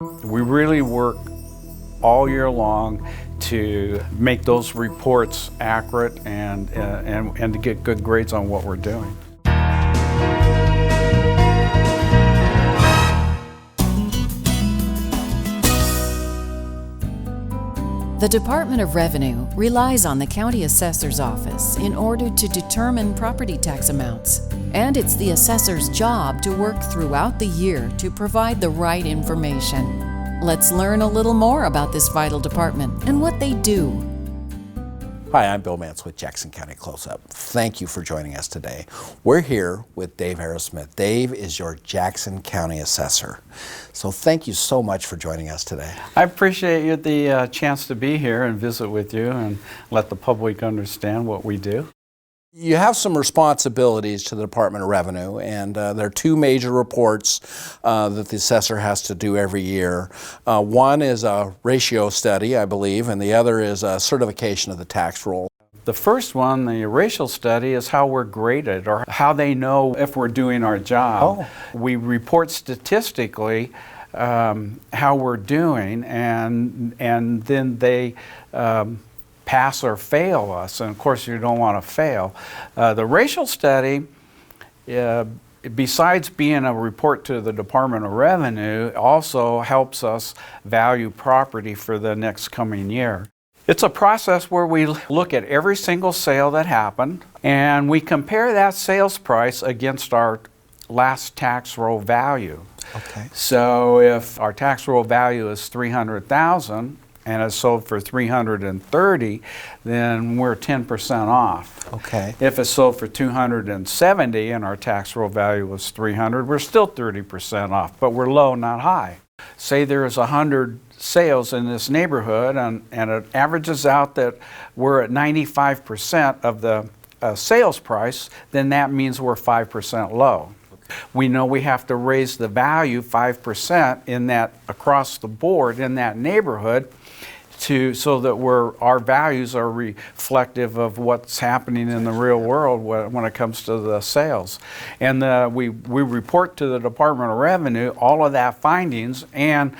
We really work all year long to make those reports accurate and to get good grades on what we're doing. The Department of Revenue relies on the County Assessor's office in order to determine property tax amounts. And it's the assessor's job to work throughout the year to provide the right information. Let's learn a little more about this vital department and what they do. Hi, I'm Bill Mance with Jackson County Close-Up. Thank you for joining us today. We're here with Dave Harris-Smith. Dave is your Jackson County Assessor. So thank you so much for joining us today. I appreciate the chance to be here and visit with you and let the public understand what we do. You have some responsibilities to the Department of Revenue, and there are two major reports that the assessor has to do every year. One is a ratio study, I believe, and the other is a certification of the tax roll. The first one, the racial study, is how we're graded or how they know if we're doing our job. Oh. We report statistically how we're doing, and then they pass or fail us, and of course you don't want to fail. The racial study, besides being a report to the Department of Revenue, also helps us value property for the next coming year. It's a process where we look at every single sale that happened, and we compare that sales price against our last tax roll value. Okay. So if our tax roll value is $300,000, and it's sold for $330, then we're 10% off. Okay. If it's sold for $270 and our tax roll value was $300, we're still 30% off, but we're low, not high. Say there's 100 sales in this neighborhood, and it averages out that we're at 95% of the sales price, then that means we're 5% low. We know we have to raise the value 5% in that across the board in that neighborhood so that our values are reflective of what's happening in the real world when it comes to the sales. And we report to the Department of Revenue all of that findings and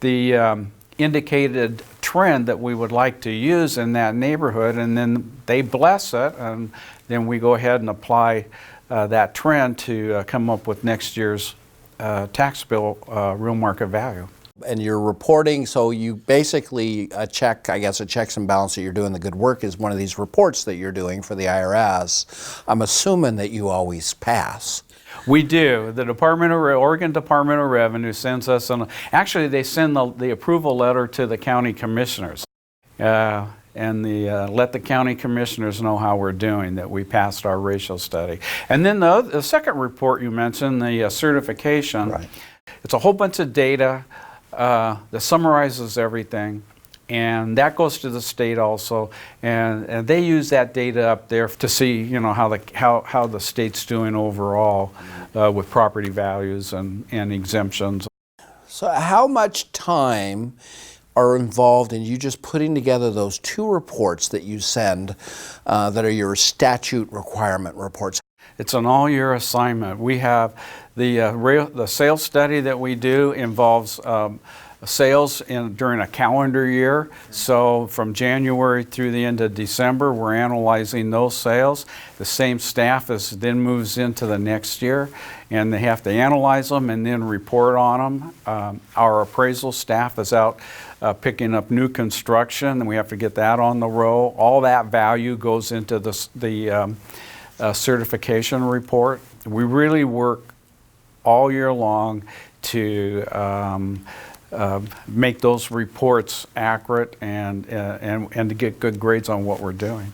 the indicated trend that we would like to use in that neighborhood, and then they bless it, and then we go ahead and apply that trend to come up with next year's tax bill real market value. And you're reporting, so you basically a checks and balance that you're doing the good work is one of these reports that you're doing for the IRS. I'm assuming that you always pass. We do. The Oregon Department of Revenue sends us, actually they send the approval letter to the county commissioners. And let the county commissioners know how we're doing, that we passed our racial study. And then the second report you mentioned, the certification, right. It's a whole bunch of data that summarizes everything, and that goes to the state also, and they use that data up there to see, how the state's doing overall with property values and exemptions. So how much time are involved in you just putting together those two reports that you send that are your statute requirement reports? It's an all-year assignment. We have the sales study that we do involves sales during a calendar year. So from January through the end of December, we're analyzing those sales. The same staff then moves into the next year, and they have to analyze them and then report on them. Our appraisal staff is out picking up new construction, and we have to get that on the roll. All that value goes into the certification report. We really work all year long to make those reports accurate and to get good grades on what we're doing.